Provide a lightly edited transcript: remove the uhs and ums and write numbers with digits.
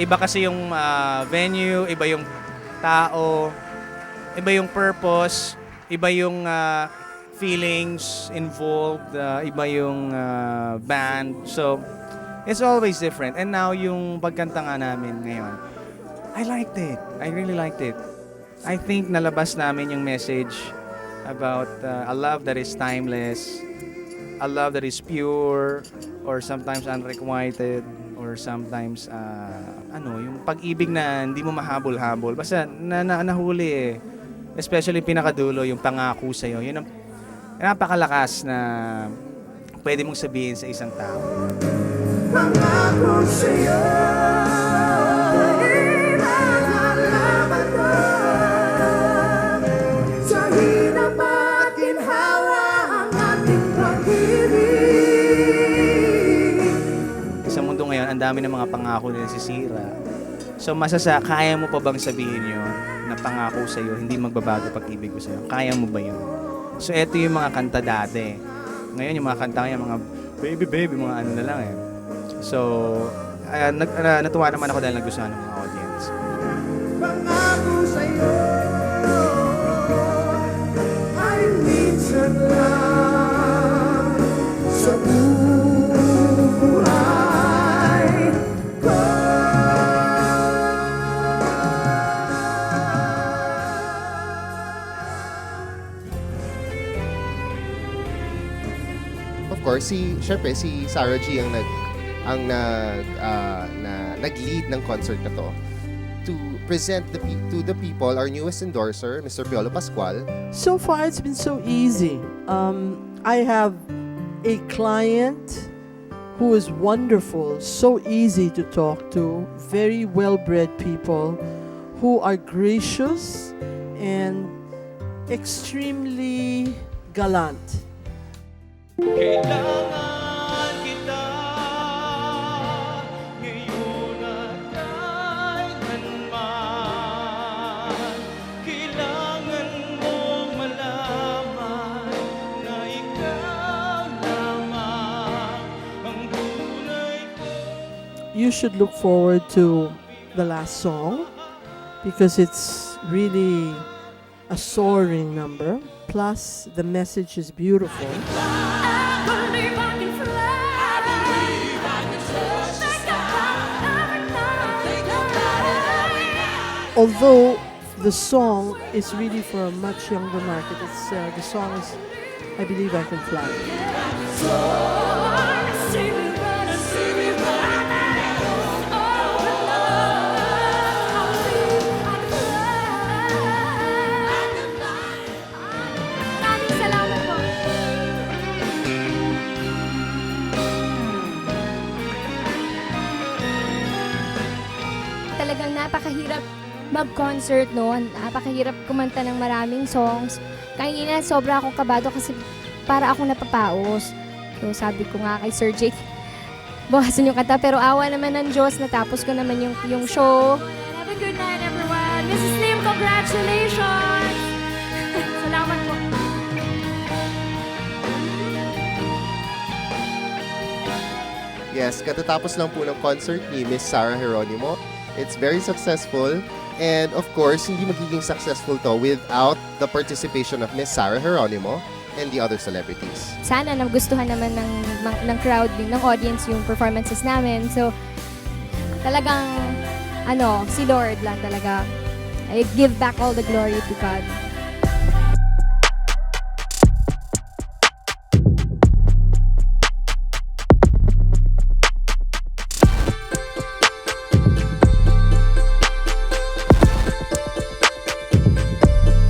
Iba kasi yung venue, iba yung tao, iba yung purpose, iba yung feelings involved, iba yung band. So, it's always different. And now, yung pagkanta nga namin ngayon, I liked it. I really liked it. I think nalabas namin yung message about a love that is timeless, a love that is pure, or sometimes unrequited, or sometimes yung pag-ibig na hindi mo mahabol-habol. Basta nahuli eh. Especially pinakadulo, yung pangako sa'yo. Yun ang napakalakas na pwede mong sabihin sa isang tao. Pangako sa'yo, ilalalaman ko. Sa hirap at ginhawa ang ating pag-ibig. Sa mundo ngayon, ang dami ng mga pangako na nasisira. So kaya mo pa bang sabihin yun na pangako sa'yo, hindi magbabago pag-ibig ko sa'yo? Kaya mo ba yun? So eto yung mga kanta dati. Ngayon yung mga kanta ngayon, mga baby baby, mga ano na lang eh. So, natuwa naman ako dahil nagustuhan ng mga audience. Pangako sa'yo ay minsan lang sa buhay ko. Of course, syempre si Sarah G ang nag-lead ng concert na to to present to the people our newest endorser, Mr. Piolo Pascual. So far, it's been so easy. I have a client who is wonderful, so easy to talk to, very well-bred people who are gracious and extremely gallant. Kailangan kita ngayon at kailanman. Kailangan mong malaman na ikaw lamang ang tunay ko. You should look forward to the last song because it's really a soaring number. Plus, the message is beautiful. I believe I can fly. Think about it. Although the song is really for a much younger market, the song is I Believe I Can Fly. See me running, see me running. Oh, with love, I believe I can fly. Maraming salamat po. Talagang napakahirap mag-concert noon. Napakahirap kumanta ng maraming songs. Kanina, sobra akong kabado kasi para ako napapaos. So, sabi ko nga kay Sir Jake, bawasan yung kanta. Pero awa naman ng Diyos, natapos ko naman yung show. Have a good night, everyone. Mrs. Lim, congratulations! Salamat po. Yes, katatapos lang po ng concert ni Miss Sarah Geronimo. It's very successful. And of course, hindi magiging successful to without the participation of Miss Sarah Geronimo and the other celebrities. Sana nagustuhan naman ng crowd, ng audience yung performances namin. So, talagang, si Lord lang talaga. I give back all the glory to God.